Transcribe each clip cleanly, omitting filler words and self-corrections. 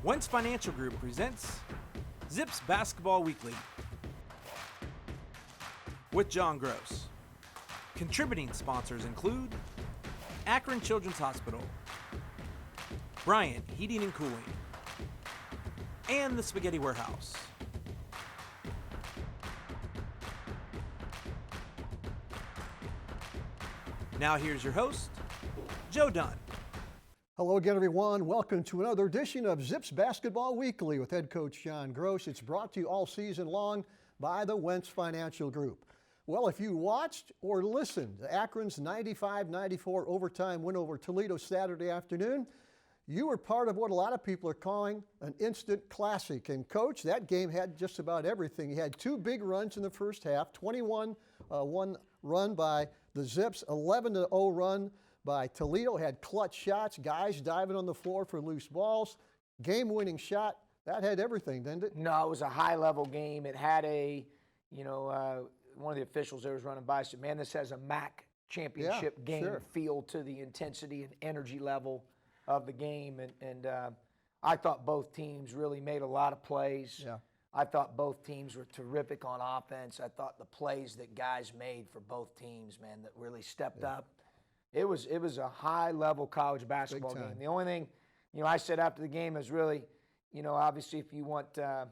Wentz Financial Group presents Zips Basketball Weekly with John Groce. Contributing sponsors include Akron Children's Hospital, Bryant Heating and Cooling, and the Spaghetti Warehouse. Now here's your host, Joe Dunn. Hello again, everyone. Welcome to another edition of Zips Basketball Weekly with head coach John Groce. It's brought to you all season long by the Wentz Financial Group. Well, if you watched or listened to Akron's 95-94 overtime win over Toledo Saturday afternoon, you were part of what a lot of people are calling an instant classic. And Coach, that game had just about everything. You had two big runs in the first half, 21-1 run by the Zips, 11-0 run by Toledo. Had clutch shots, guys diving on the floor for loose balls, game-winning shot. That had everything, didn't it? No, it was a high-level game. It had one of the officials there was running by said, man, this has a MAC championship game feel to the intensity and energy level of the game. And I thought both teams really made a lot of plays. Yeah. I thought both teams were terrific on offense. I thought the plays that guys made for both teams, man, that really stepped up. It was a high-level college basketball game. The only thing, I said after the game is really, obviously if you want to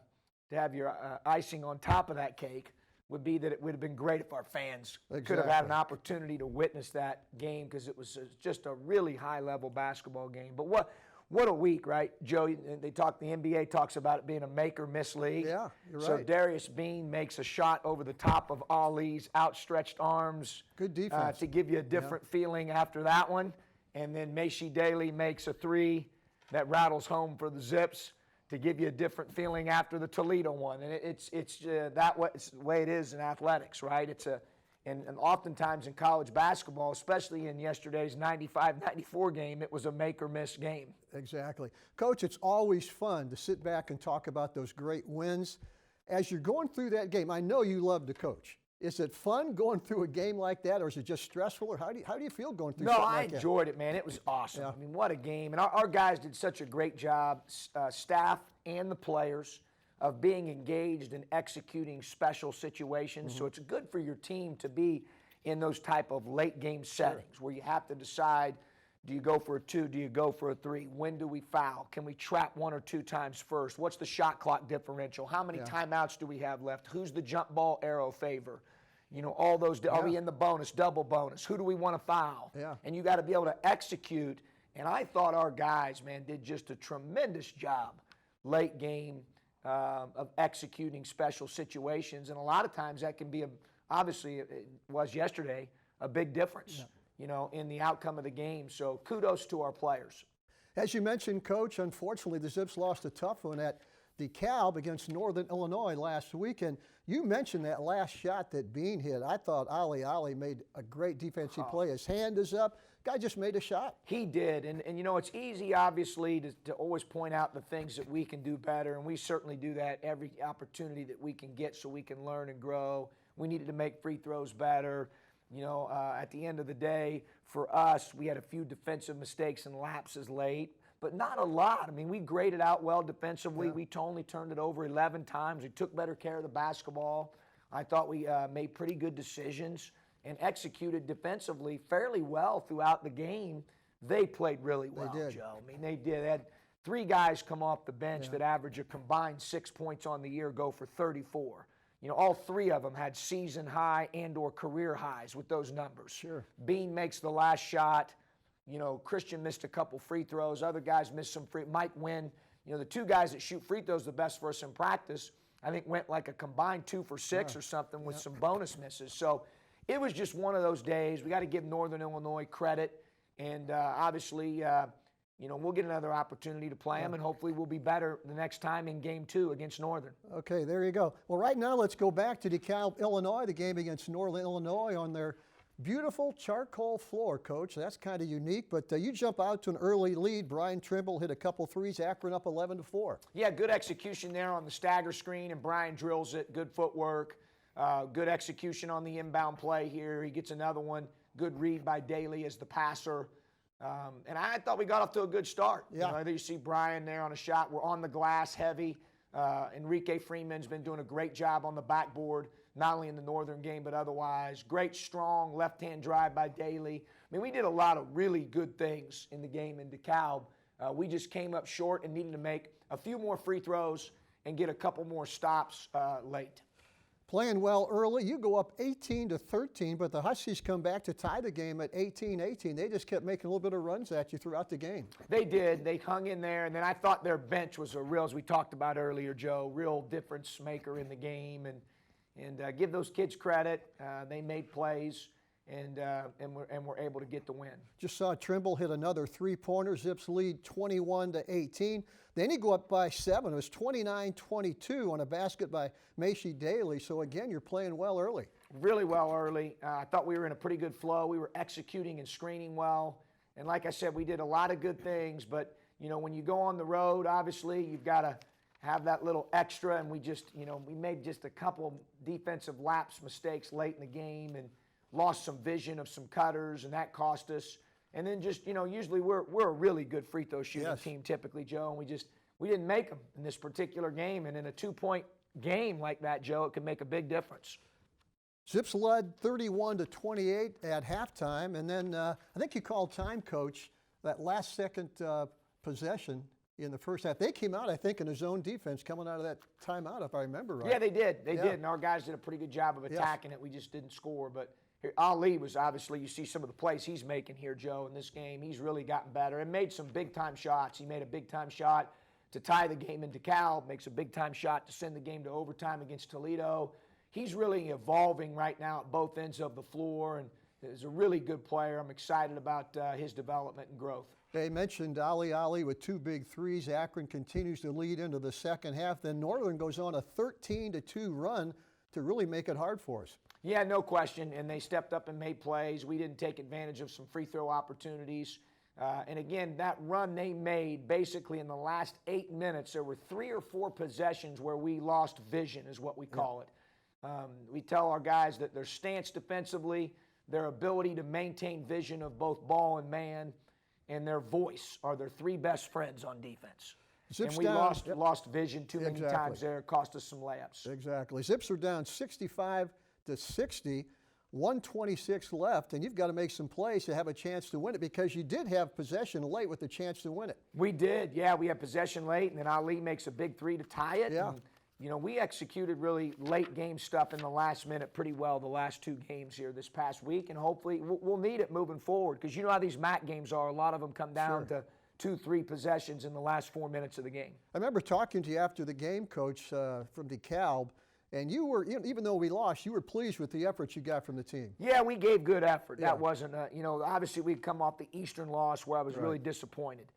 have your icing on top of that cake, would be that it would have been great if our fans could have had an opportunity to witness that game, because it was just a really high-level basketball game. But what a week, right, Joe? The NBA talks about it being a make-or-miss league. Yeah, you're right. So Darius Bean makes a shot over the top of Ali's outstretched arms. Good defense. To give you a different feeling after that one. And then Macy Daly makes a three that rattles home for the Zips to give you a different feeling after the Toledo one. And it's the way it is in athletics, right? And oftentimes in college basketball, especially in yesterday's 95-94 game, it was a make-or-miss game. Exactly. Coach, it's always fun to sit back and talk about those great wins. As you're going through that game, I know you love to coach. Is it fun going through a game like that, or is it just stressful, or how do you feel going through something like that? No, I enjoyed it, man. It was awesome. Yeah. I mean, what a game. And our guys did such a great job, staff and the players, of being engaged in executing special situations. So it's good for your team to be in those type of late game settings where you have to decide, do you go for a two? Do you go for a three? When do we foul? Can we trap one or two times first? What's the shot clock differential? How many timeouts do we have left? Who's the jump ball arrow favor? All those, are we in the bonus, double bonus? Who do we want to foul? Yeah. And you got to be able to execute. And I thought our guys, man, did just a tremendous job late game of executing special situations. And a lot of times that can be, obviously it was yesterday, a big difference, in the outcome of the game. So kudos to our players. As you mentioned, Coach, unfortunately the Zips lost a tough one at DeKalb against Northern Illinois last week. And you mentioned that last shot that Bean hit. I thought Ali made a great defensive play. His hand is up. Guy just made a shot. He did. And it's easy, obviously, to always point out the things that we can do better. And we certainly do that every opportunity that we can get so we can learn and grow. We needed to make free throws better. At the end of the day, for us, we had a few defensive mistakes and lapses late, but not a lot. I mean, we graded out well defensively. We only turned it over 11 times. We took better care of the basketball. I thought we made pretty good decisions and executed defensively fairly well throughout the game. They played really well, Joe. I mean, they did. They had three guys come off the bench that average a combined 6 points on the year, go for 34. All three of them had season high and or career highs with those numbers. Sure. Bean makes the last shot. Christian missed a couple free throws. Other guys missed some free. Mike Wynn, the two guys that shoot free throws the best for us in practice, I think went like a combined 2 for 6 or something with some bonus misses. So it was just one of those days. We got to give Northern Illinois credit. And obviously, we'll get another opportunity to play them, and hopefully we'll be better the next time in Game 2 against Northern. Okay, there you go. Well, right now let's go back to DeKalb, Illinois, the game against Northern Illinois on their beautiful charcoal floor, Coach. That's kind of unique, but you jump out to an early lead. Brian Trimble hit a couple threes. Akron up 11-4. Yeah, good execution there on the stagger screen, and Brian drills it. Good footwork. Good execution on the inbound play here. He gets another one. Good read by Daly as the passer. And I thought we got off to a good start. Yeah. You see Brian there on a shot. We're on the glass heavy. Enrique Freeman's been doing a great job on the backboard, not only in the Northern game but otherwise. Great, strong left-hand drive by Daly. I mean, we did a lot of really good things in the game in DeKalb. We just came up short and needed to make a few more free throws and get a couple more stops late. Playing well early, you go up 18-13, but the Huskies come back to tie the game at 18-18. They just kept making a little bit of runs at you throughout the game. They did. They hung in there, and then I thought their bench was a real, as we talked about earlier, Joe, real difference maker in the game. And give those kids credit. They made plays, and were able to get the win. Just saw Trimble hit another three-pointer. Zips lead 21-18. Then you go up by 7. It was 29-22 on a basket by Macy Daly. So again, you're playing well early. Really well early. I thought we were in a pretty good flow. We were executing and screening well. And like I said, we did a lot of good things. But, when you go on the road, obviously, you've got to have that little extra. And we just, we made just a couple defensive lapse mistakes late in the game and lost some vision of some cutters, and that cost us. And then just, usually we're a really good free throw shooting team typically, Joe, and we didn't make them in this particular game. And in a 2-point game like that, Joe, it can make a big difference. Zips led 31-28 at halftime, and then I think you called time, Coach, that last second possession in the first half. They came out, I think, in a zone defense coming out of that timeout, if I remember right. Yeah, they did. They did, and our guys did a pretty good job of attacking it. We just didn't score, but Ali was obviously, you see some of the plays he's making here, Joe, in this game. He's really gotten better and made some big-time shots. He made a big-time shot to tie the game in DeKalb, makes a big-time shot to send the game to overtime against Toledo. He's really evolving right now at both ends of the floor and is a really good player. I'm excited about his development and growth. They mentioned Ali with 2 big threes. Akron continues to lead into the second half. Then Northern goes on a 13-2 run to really make it hard for us. Yeah, no question, and they stepped up and made plays. We didn't take advantage of some free throw opportunities. And again, that run they made, basically in the last 8 minutes, there were 3 or 4 possessions where we lost vision, is what we call it. We tell our guys that their stance defensively, their ability to maintain vision of both ball and man, and their voice are their 3 best friends on defense. Zips and we down, lost vision too many times there. It cost us some layups. Exactly. Zips are down 65-60, 126 left, and you've got to make some plays to have a chance to win it because you did have possession late with the chance to win it. We did, yeah. We had possession late, and then Ali makes a big 3 to tie it. Yeah. And, we executed really late game stuff in the last minute pretty well the last 2 games here this past week, and hopefully we'll need it moving forward because you know how these MAC games are. A lot of them come down to 2-3 possessions in the last 4 minutes of the game. I remember talking to you after the game, Coach, from DeKalb, and you were, even though we lost, you were pleased with the efforts you got from the team. Yeah, we gave good effort. Yeah. That wasn't, obviously we'd come off the Eastern loss where I was really disappointed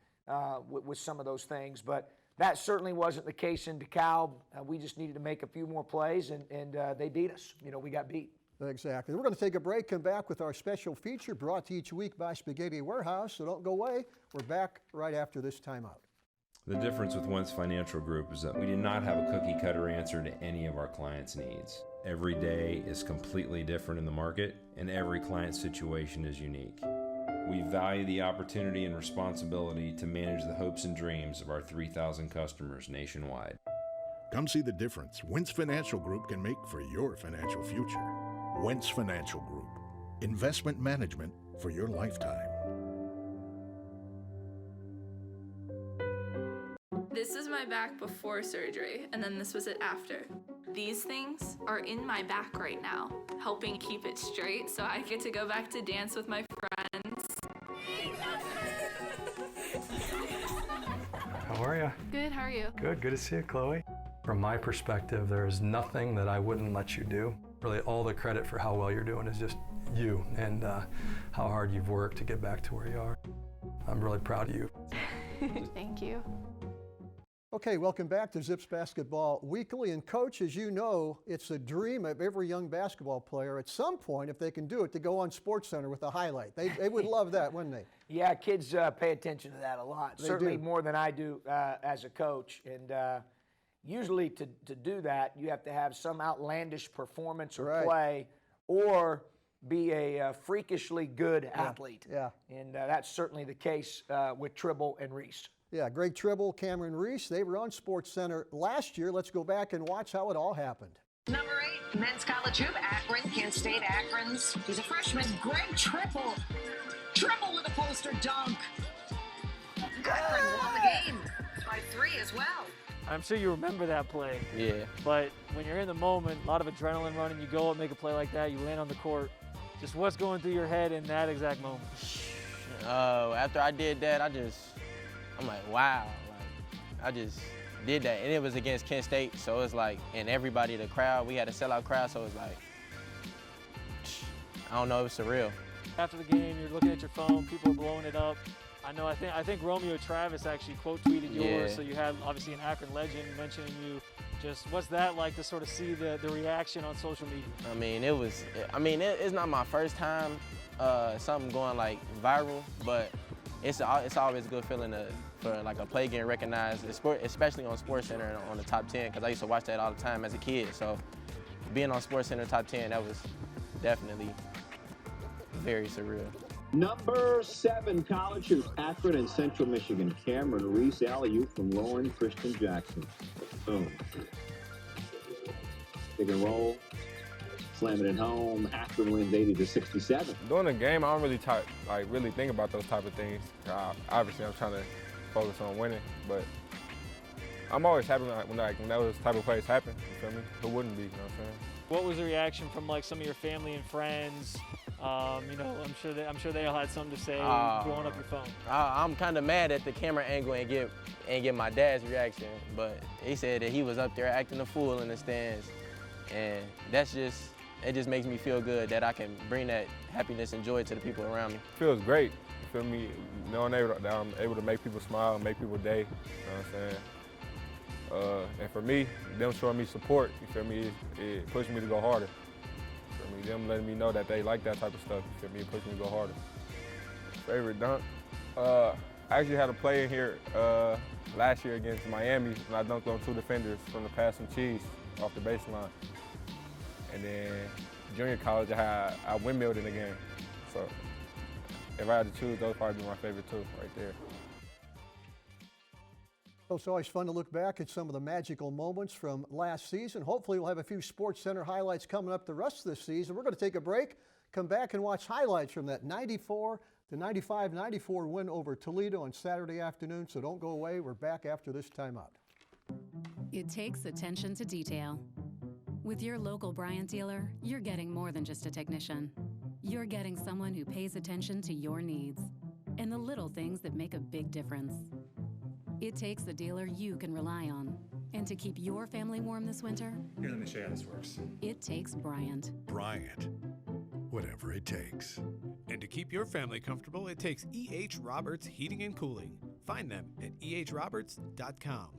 with some of those things, but that certainly wasn't the case in DeKalb. We just needed to make a few more plays, and they beat us. We got beat. Exactly. We're going to take a break, come back with our special feature brought to you each week by Spaghetti Warehouse, so don't go away. We're back right after this timeout. The difference with Wentz Financial Group is that we do not have a cookie cutter answer to any of our clients' needs. Every day is completely different in the market, and every client situation is unique. We value the opportunity and responsibility to manage the hopes and dreams of our 3,000 customers nationwide. Come see the difference Wentz Financial Group can make for your financial future. Wentz Financial Group. Investment management for your lifetime. This is my back before surgery, and then this was it after. These things are in my back right now, helping keep it straight so I get to go back to dance with my friends. How are you? Good, how are you? Good to see you, Chloe. From my perspective, there is nothing that I wouldn't let you do. Really, all the credit for how well you're doing is just you and how hard you've worked to get back to where you are. I'm really proud of you. Thank you. Okay, welcome back to Zips Basketball Weekly. And Coach, as you know, it's a dream of every young basketball player at some point, if they can do it, to go on SportsCenter with a highlight. They would love that, wouldn't they? Yeah, kids pay attention to that a lot. They Certainly do. more than I do as a coach. And usually to do that, you have to have some outlandish performance or Right. play, or be a freakishly good athlete. Yeah. And that's certainly the case with Tribble and Reese. Yeah, Greg Tribble, Cameron Reese, they were on SportsCenter last year. Let's go back and watch how it all happened. Number 8, men's college hoop, Akron, Kent State Akron's. He's a freshman, Greg Tribble. Tribble with a poster dunk. Akron won the game by 3 as well. I'm sure you remember that play. Yeah. But when you're in the moment, a lot of adrenaline running, you go up, make a play like that, you land on the court. Just what's going through your head in that exact moment? After I did that, I'm like, wow. Like, I just did that. And it was against Kent State, so it's like, and everybody, the crowd, we had a sellout crowd, so it's like, I don't know, it was surreal. After the game, you're looking at your phone, people are blowing it up. I think Romeo Travis actually quote tweeted yours, so you had obviously an Akron legend mentioning you. Just what's that like to sort of see the reaction on social media? It's not my first time something going like viral, but it's always a good feeling for like a play getting recognized, especially on SportsCenter and on the top 10, because I used to watch that all the time as a kid. So being on SportsCenter top 10, that was definitely very surreal. Number 7, college hoops, Akron and Central Michigan. Cameron Reese, alley-oop from Lauren Christian Jackson. Boom. Pick and roll. Slam it home. Akron wins 80-67. During the game, I don't really think about those type of things. Obviously, I'm trying to focus on winning, but I'm always happy when those type of plays happen. You feel me? Who wouldn't be? You know what I'm saying? What was the reaction from like some of your family and friends? I'm sure they all had something to say blowing up your phone. I'm kind of mad at the camera angle and get my dad's reaction, but he said that he was up there acting a fool in the stands, and it just makes me feel good that I can bring that happiness and joy to the people around me. It feels great. You feel me? Knowing that I'm able to make people smile, make people day. You know what I'm saying? And for me, them showing me support, you feel me, it pushed me to go harder. You feel me? Them letting me know that they like that type of stuff, you feel me, it pushed me to go harder. Favorite dunk? I actually had a play in here last year against Miami, and I dunked on 2 defenders from the pass and cheese off the baseline. And then junior college, I windmilled in the game. So if I had to choose, those would probably be my favorite 2 right there. Well, it's always fun to look back at some of the magical moments from last season. Hopefully we'll have a few SportsCenter highlights coming up the rest of this season. We're going to take a break, come back and watch highlights from that 94-95-94 win over Toledo on Saturday afternoon. So don't go away. We're back after this timeout. It takes attention to detail. With your local Bryant dealer, you're getting more than just a technician. You're getting someone who pays attention to your needs and the little things that make a big difference. It takes a dealer you can rely on. And to keep your family warm this winter, here, let me show you how this works. It takes Bryant. Bryant, whatever it takes. And to keep your family comfortable, it takes E.H. Roberts Heating and Cooling. Find them at ehroberts.com.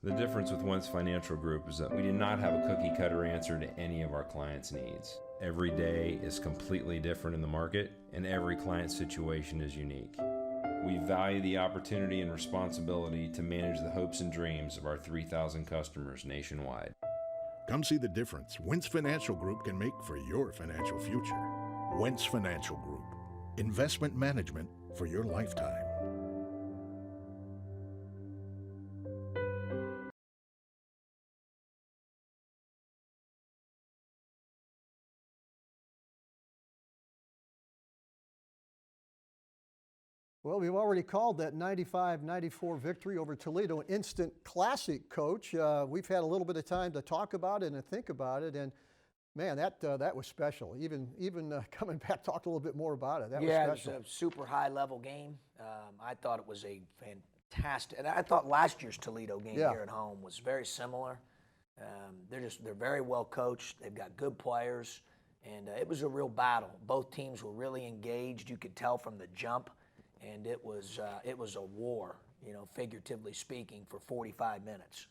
The difference with Wentz Financial Group is that we do not have a cookie-cutter answer to any of our clients' needs. Every day is completely different in the market, and every client situation is unique. We value the opportunity and responsibility to manage the hopes and dreams of our 3,000 customers nationwide. Come see the difference Wentz Financial Group can make for your financial future. Wentz Financial Group. Investment management for your lifetime. Well, we've already called that 95-94 victory over Toledo an instant classic, Coach. We've had a little bit of time to talk about it and think about it, and man, that was special. Even coming back, talk a little bit more about it. That was special. It was a super high-level game. I thought it was a fantastic, and I thought last year's Toledo game here at home was very similar. They're very well coached. They've got good players, and it was a real battle. Both teams were really engaged. You could tell from the jump. And it was a war, figuratively speaking, for 45 minutes.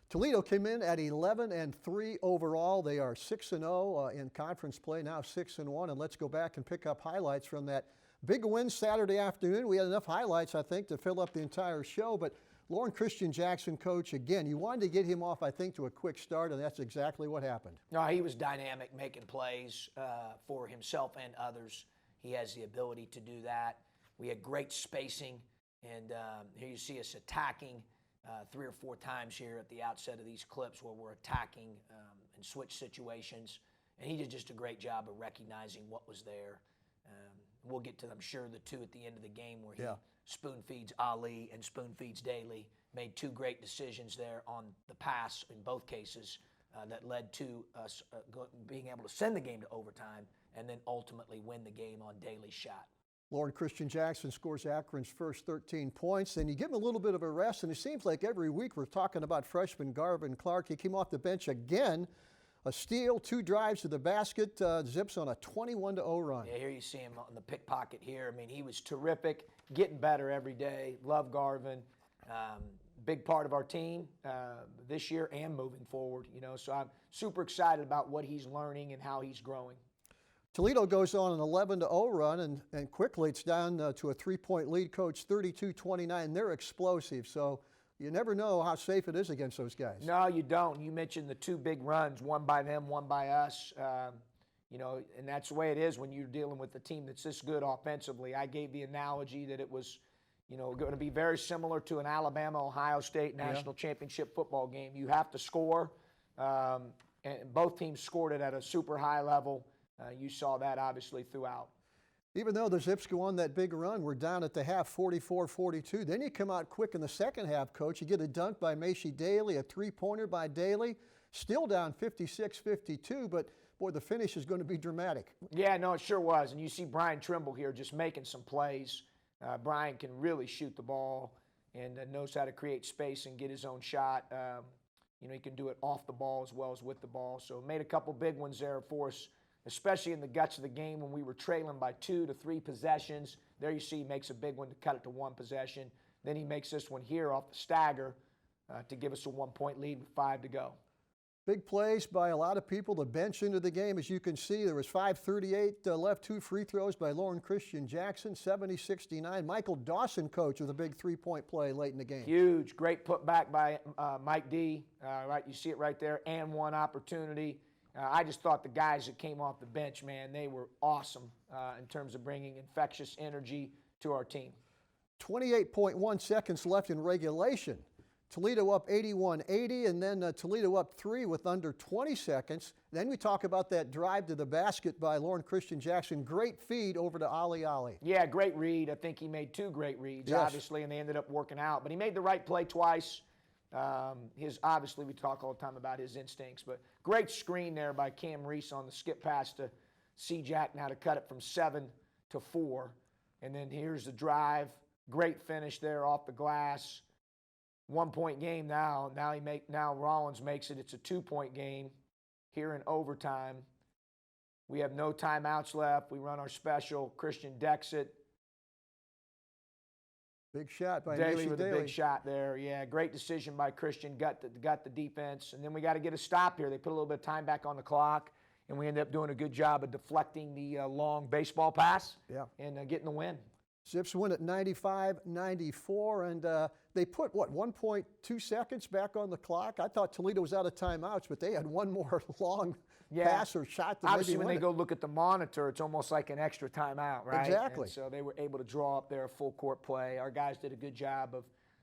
Toledo came in at 11-3 overall. They are 6-0 in conference play, now 6-1. And let's go back and pick up highlights from that big win Saturday afternoon. We had enough highlights, I think, to fill up the entire show. But Lauren Christian Jackson, coach, again, you wanted to get him off, I think, to a quick start, and that's exactly what happened. No, he was dynamic, making plays for himself and others. He has the ability to do that. We had great spacing, and here you see us attacking 3 or 4 times here at the outset of these clips where we're attacking in switch situations. And he did just a great job of recognizing what was there. We'll get to, I'm sure, the 2 at the end of the game where he spoon feeds Ali and spoon feeds Daly. Made 2 great decisions there on the pass in both cases that led to us being able to send the game to overtime and then ultimately win the game on Daly's shot. Lauren Christian Jackson scores Akron's first 13 points, and you give him a little bit of a rest, and it seems like every week we're talking about freshman Garvin Clark. He came off the bench again, a steal, 2 drives to the basket, Zips on a 21-0 run. Yeah, here you see him on the pickpocket here. I mean, he was terrific, getting better every day. Love Garvin. Big part of our team this year and moving forward, you know, so I'm super excited about what he's learning and how he's growing. Toledo goes on an 11-0 run, and quickly it's down to a 3-point lead, Coach, 32-29. They're explosive, so you never know how safe it is against those guys. No, you don't. You mentioned the 2 big runs, one by them, one by us. You know, and that's the way it is when you're dealing with a team that's this good offensively. I gave the analogy that it was, you know, going to be very similar to an Alabama-Ohio State national championship football game. You have to score, and both teams scored it at a super high level. You saw that obviously throughout. Even though the Zips go on that big run, we're down at the half 44-42. Then you come out quick in the second half, Coach. You get a dunk by Macy Daly, a 3-pointer by Daly. Still down 56-52, but boy, the finish is going to be dramatic. Yeah, no, it sure was. And you see Brian Trimble here just making some plays. Brian can really shoot the ball and knows how to create space and get his own shot. You know, he can do it off the ball as well as with the ball. So made a couple big ones there for us, especially in the guts of the game when we were trailing by 2 to 3 possessions. There you see he makes a big one to cut it to 1 possession. Then he makes this one here off the stagger to give us a 1-point lead with 5 to go. Big plays by a lot of people. The bench into the game, as you can see, there was 5:38 left, 2 free throws by Lauren Christian Jackson, 70-69. Michael Dawson, coach, with a big 3-point play late in the game. Huge, great putback by Mike D. Right, you see it right there, and 1 opportunity. I just thought the guys that came off the bench, man, they were awesome in terms of bringing infectious energy to our team. 28.1 seconds left in regulation. Toledo up 81-80, and then Toledo up 3 with under 20 seconds. Then we talk about that drive to the basket by Lauren Christian Jackson. Great feed over to Ali. Yeah, great read. I think he made 2 great reads, obviously, and they ended up working out. But he made the right play twice. Obviously, we talk all the time about his instincts, but great screen there by Cam Reese on the skip pass to C-Jack now to cut it from 7 to 4. And then here's the drive. Great finish there off the glass. 1-point game now. Now Rollins makes it. It's a 2-point game here in overtime. We have no timeouts left. We run our special. Christian decks it. Big shot by Daly Macy with Daly. a big shot there. Yeah, great decision by Christian. Got the defense. And then we got to get a stop here. They put a little bit of time back on the clock, and we ended up doing a good job of deflecting the long baseball pass and getting the win. Zips win at 95-94, and they put, 1.2 seconds back on the clock? I thought Toledo was out of timeouts, but they had one more long pass or shot to obviously, maybe when win they go look at the monitor, it's almost like an extra timeout, right? Exactly. And so they were able to draw up their full court play. Our guys did a good job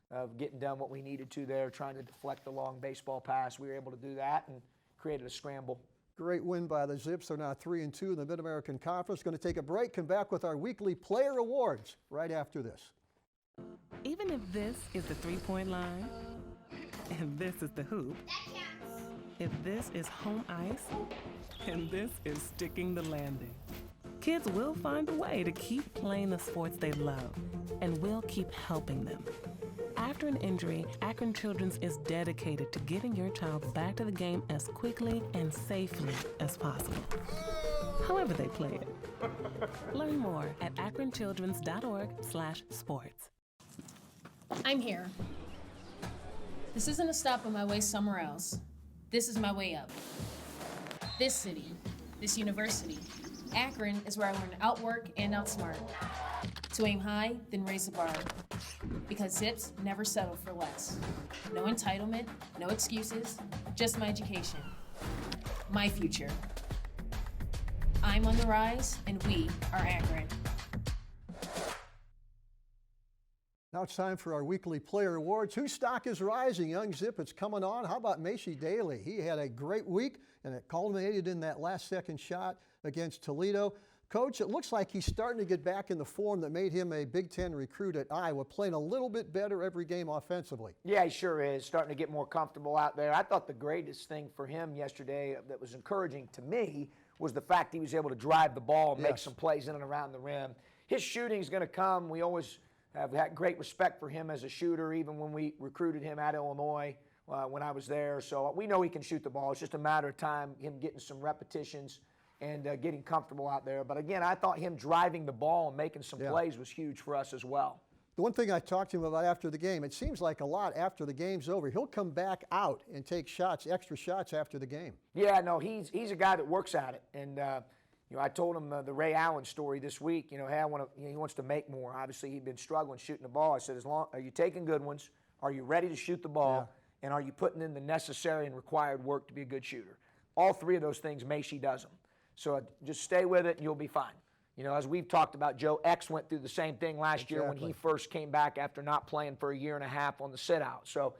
of getting done what we needed to there, trying to deflect the long baseball pass. We were able to do that and created a scramble. Great win by the Zips. They're now 3-2 in the Mid-American Conference. Going to take a break, come back with our weekly player awards right after this. Even if this is the three-point line, and this is the hoop, if this is home ice, and this is sticking the landing, kids will find a way to keep playing the sports they love, and we'll keep helping them. After an injury, Akron Children's is dedicated to getting your child back to the game as quickly and safely as possible, however they play it. Learn more at akronchildrens.org/sports. I'm here. This isn't a stop on my way somewhere else. This is my way up. This city, this university, Akron is where I learn to outwork and outsmart. To aim high, then raise the bar. Because Zips never settle for less. No entitlement, no excuses, just my education. My future. I'm on the rise, and we are Akron. Now it's time for our weekly player awards. Whose stock is rising? Young Zip, it's coming on. How about Macy Daly? He had a great week, and it culminated in that last-second shot against Toledo. Coach, it looks like he's starting to get back in the form that made him a Big Ten recruit at Iowa, playing a little bit better every game offensively. Yeah, he sure is, starting to get more comfortable out there. I thought the greatest thing for him yesterday that was encouraging to me was the fact he was able to drive the ball and make some plays in and around the rim. His shooting's going to come. We always have had great respect for him as a shooter, even when we recruited him at Illinois when I was there. So we know he can shoot the ball. It's just a matter of time, him getting some repetitions and getting comfortable out there. But again, I thought him driving the ball and making some plays was huge for us as well. The one thing I talked to him about after the game, it seems like a lot after the game's over, he'll come back out and take shots, extra shots after the game. Yeah, no, he's a guy that works at it. And I told him the Ray Allen story this week. Hey, he wants to make more. Obviously, he'd been struggling shooting the ball. I said, are you taking good ones? Are you ready to shoot the ball? And are you putting in the necessary and required work to be a good shooter? All three of those things, Macy does them. So just stay with it and you'll be fine. As we've talked about, Joe X went through the same thing last year when he first came back after not playing for a year and a half on the sit-out. So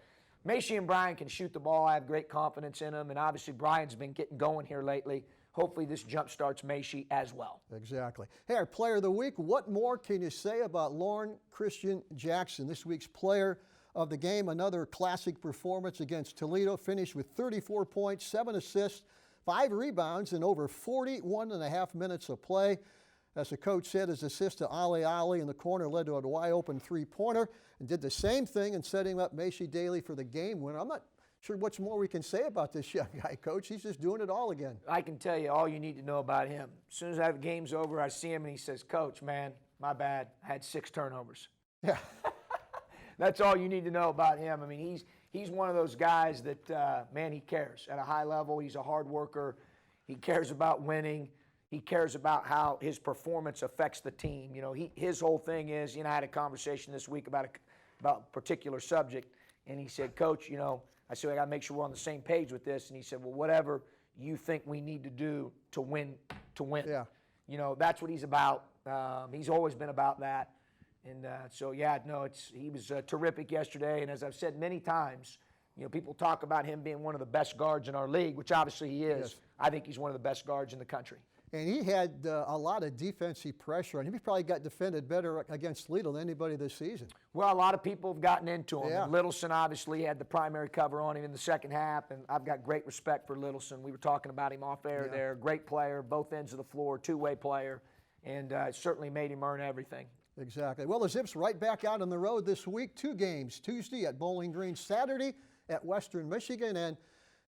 Macy and Brian can shoot the ball. I have great confidence in them. And obviously, Brian's been getting going here lately. Hopefully, this jump starts Macy as well. Exactly. Hey, our player of the week, what more can you say about Lauren Christian Jackson, this week's player of the game? Another classic performance against Toledo, finished with 34 points, 7 assists, 5 rebounds in over 41.5 minutes of play. As the coach said, his assist to Ali in the corner led to a wide-open three-pointer, and did the same thing in setting up Macy Daly for the game winner. I'm not sure what's more we can say about this young guy, Coach. He's just doing it all again. I can tell you all you need to know about him. As soon as that game's over, I see him and he says, Coach, man, my bad. I had 6 turnovers. Yeah. That's all you need to know about him. I mean, he's one of those guys that, man, he cares at a high level. He's a hard worker. He cares about winning. He cares about how his performance affects the team. His whole thing is, I had a conversation this week about a particular subject, and he said, Coach, I said, I got to make sure we're on the same page with this. And he said, well, whatever you think we need to do to win. Yeah. That's what he's about. He's always been about that. And he was terrific yesterday. And as I've said many times, people talk about him being one of the best guards in our league, which obviously he is. Yes. I think he's one of the best guards in the country. And he had a lot of defensive pressure on him. He probably got defended better against Toledo than anybody this season. Well, a lot of people have gotten into him. Yeah. And Littleson obviously had the primary cover on him in the second half, and I've got great respect for Littleson. We were talking about him off air there. Great player, both ends of the floor, two-way player, and certainly made him earn everything. Exactly. Well, the Zips right back out on the road this week. 2 games, Tuesday at Bowling Green, Saturday at Western Michigan, and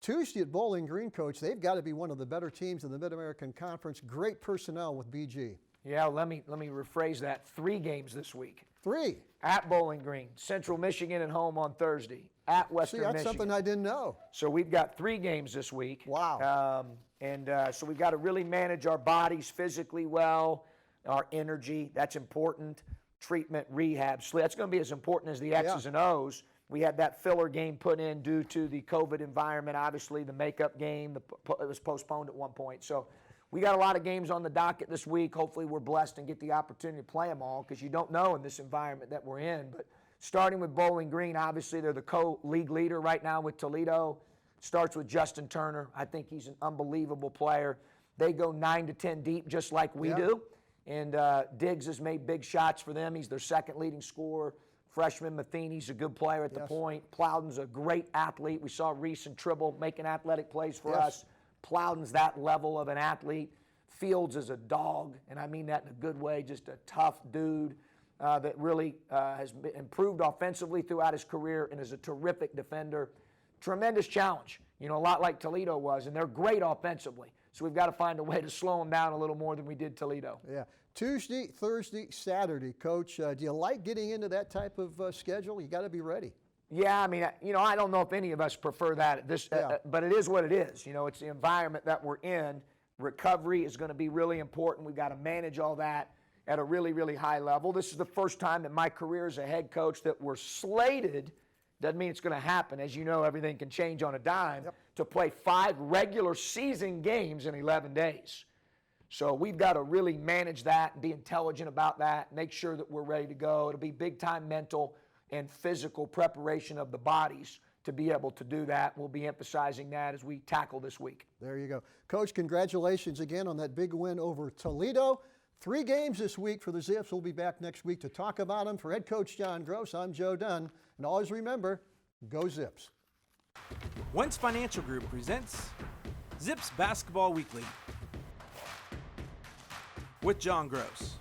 Tuesday at Bowling Green, Coach. They've got to be one of the better teams in the Mid-American Conference. Great personnel with BG. Yeah, let me rephrase that. 3 games this week. 3? At Bowling Green, Central Michigan at home on Thursday, at Western Michigan. That's something I didn't know. So we've got 3 games this week. Wow. So we've got to really manage our bodies physically well, our energy. That's important. Treatment, rehab, sleep. That's going to be as important as the X's and O's. We had that filler game put in due to the COVID environment. Obviously, the makeup game, it was postponed at one point. So we got a lot of games on the docket this week. Hopefully, we're blessed and get the opportunity to play them all, because you don't know in this environment that we're in. But starting with Bowling Green, obviously, they're the co-league leader right now with Toledo. Starts with Justin Turner. I think he's an unbelievable player. They go 9 to 10 deep just like we do. And Diggs has made big shots for them. He's their second leading scorer. Freshman Matheny's a good player at the point. Plowden's a great athlete. We saw Reese and Tribble making athletic plays for us. Plowden's that level of an athlete. Fields is a dog, and I mean that in a good way, just a tough dude that really has improved offensively throughout his career and is a terrific defender. Tremendous challenge, a lot like Toledo was, and they're great offensively. So we've got to find a way to slow them down a little more than we did Toledo. Yeah. Tuesday, Thursday, Saturday, Coach. Do you like getting into that type of schedule? You got to be ready. Yeah, I mean, I don't know if any of us prefer that, but it is what it is. It's the environment that we're in. Recovery is going to be really important. We've got to manage all that. at a really, really high level. This is the first time in my career as a head coach that we're slated, doesn't mean it's going to happen. As you know, everything can change on a dime, to play 5 regular season games in 11 days. So we've got to really manage that and be intelligent about that, make sure that we're ready to go. It'll be big-time mental and physical preparation of the bodies to be able to do that. We'll be emphasizing that as we tackle this week. There you go. Coach, congratulations again on that big win over Toledo. 3 games this week for the Zips. We'll be back next week to talk about them. For head coach John Groce, I'm Joe Dunn. And always remember, go Zips. Wentz Financial Group presents Zips Basketball Weekly with John Groce.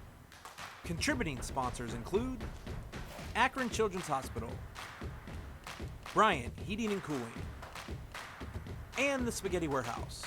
Contributing sponsors include Akron Children's Hospital, Bryant Heating and Cooling, and the Spaghetti Warehouse.